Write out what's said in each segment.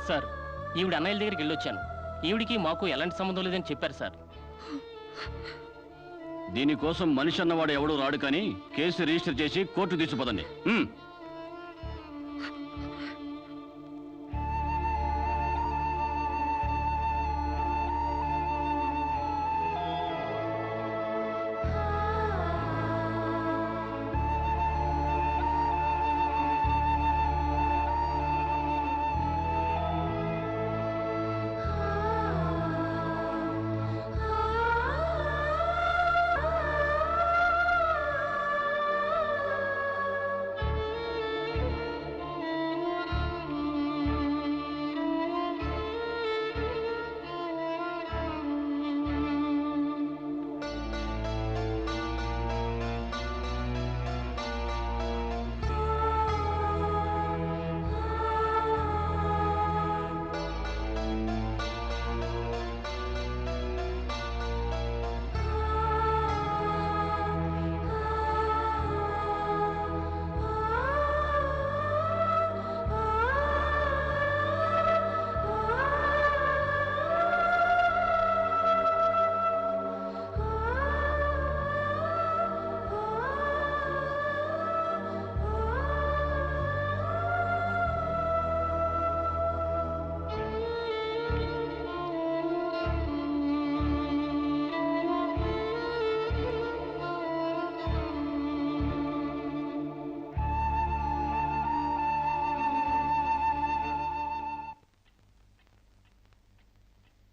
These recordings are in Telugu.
సార్, ఈవిడ అన్నయ్యల దగ్గరికి వెళ్ళొచ్చాను. ఈవిడికి మాకు ఎలాంటి సంబంధం లేదని చెప్పారు సార్. దీనికోసం మనిషి అన్నవాడు ఎవడూ రాడు, కానీ కేసు రిజిస్టర్ చేసి కోర్టు తీసుకుపోదండి.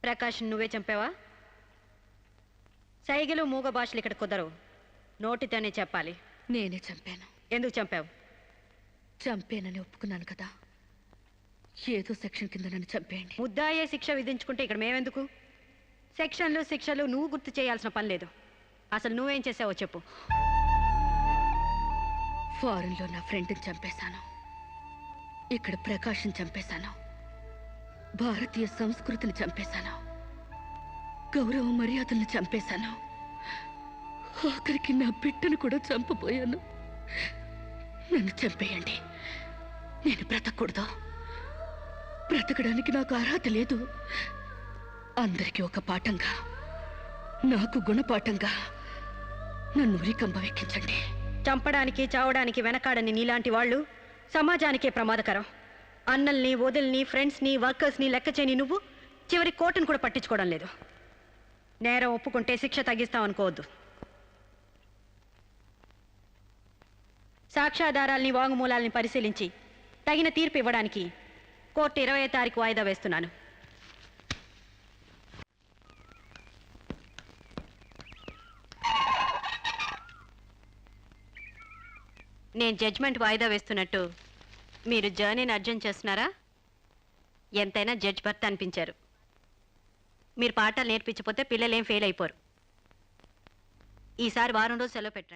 ప్రకాష్, నువ్వే చంపావా? సైగలు మూగ భాషలు ఇక్కడ కుదరవు, నోటితోనే చెప్పాలి. నేనే చంపాను. ఎందుకు చంపావు? చంపేనని ఒప్పుకున్నాను కదా, ఏదో సెక్షన్ కింద నన్ను చంపేయండి. ముద్దాయే శిక్ష విధించుకుంటే ఇక్కడ మేమెందుకు? సెక్షన్లు శిక్షలు నువ్వు గుర్తు చేయాల్సిన పని లేదు. అసలు నువ్వేం చేసావో చెప్పు. ఫారెన్లో నా ఫ్రెండ్ని చంపేశాను, ఇక్కడ ప్రకాశం చంపేశాను, భారతీయ సంస్కృతిని చంపేశాను, గౌరవ మర్యాదలను చంపేశాను, ఆఖరికి నా బిడ్డను కూడా చంపబోయాను. నన్ను చంపేయండి, నేను బ్రతకూడదు. బ్రతకడానికి నాకు అర్హత లేదు. అందరికీ ఒక పాఠంగా, నాకు గుణపాఠంగా నన్ను ఉరికంబ వెక్కించండి. చంపడానికి చావడానికి వెనకాడని నీలాంటి వాళ్ళు సమాజానికే ప్రమాదకరం. అన్నల్ని, వదిల్ని, ఫ్రెండ్స్ని, వర్కర్స్ని లెక్క చేయని నువ్వు చివరి కోర్టును కూడా పట్టించుకోవడం లేదు. నేరం ఒప్పుకుంటే శిక్ష తగ్గిస్తామనుకోవద్దు. సాక్ష్యాధారాల్ని, వాంగ్మూలాల్ని పరిశీలించి తగిన తీర్పు ఇవ్వడానికి కోర్టు 20వ తారీఖు వాయిదా వేస్తున్నాను. నేను జడ్జ్మెంట్ వాయిదా వేస్తున్నట్టు మీరు జర్నీని అర్జెంట్ చేస్తున్నారా? ఎంతైనా జడ్జ్ భర్త అనిపించారు. మీరు పాఠాలు నేర్పించకపోతే పిల్లలేం ఫెయిల్ అయిపోరు. ఈసారి వారం రోజు సెలవు పెట్టండి.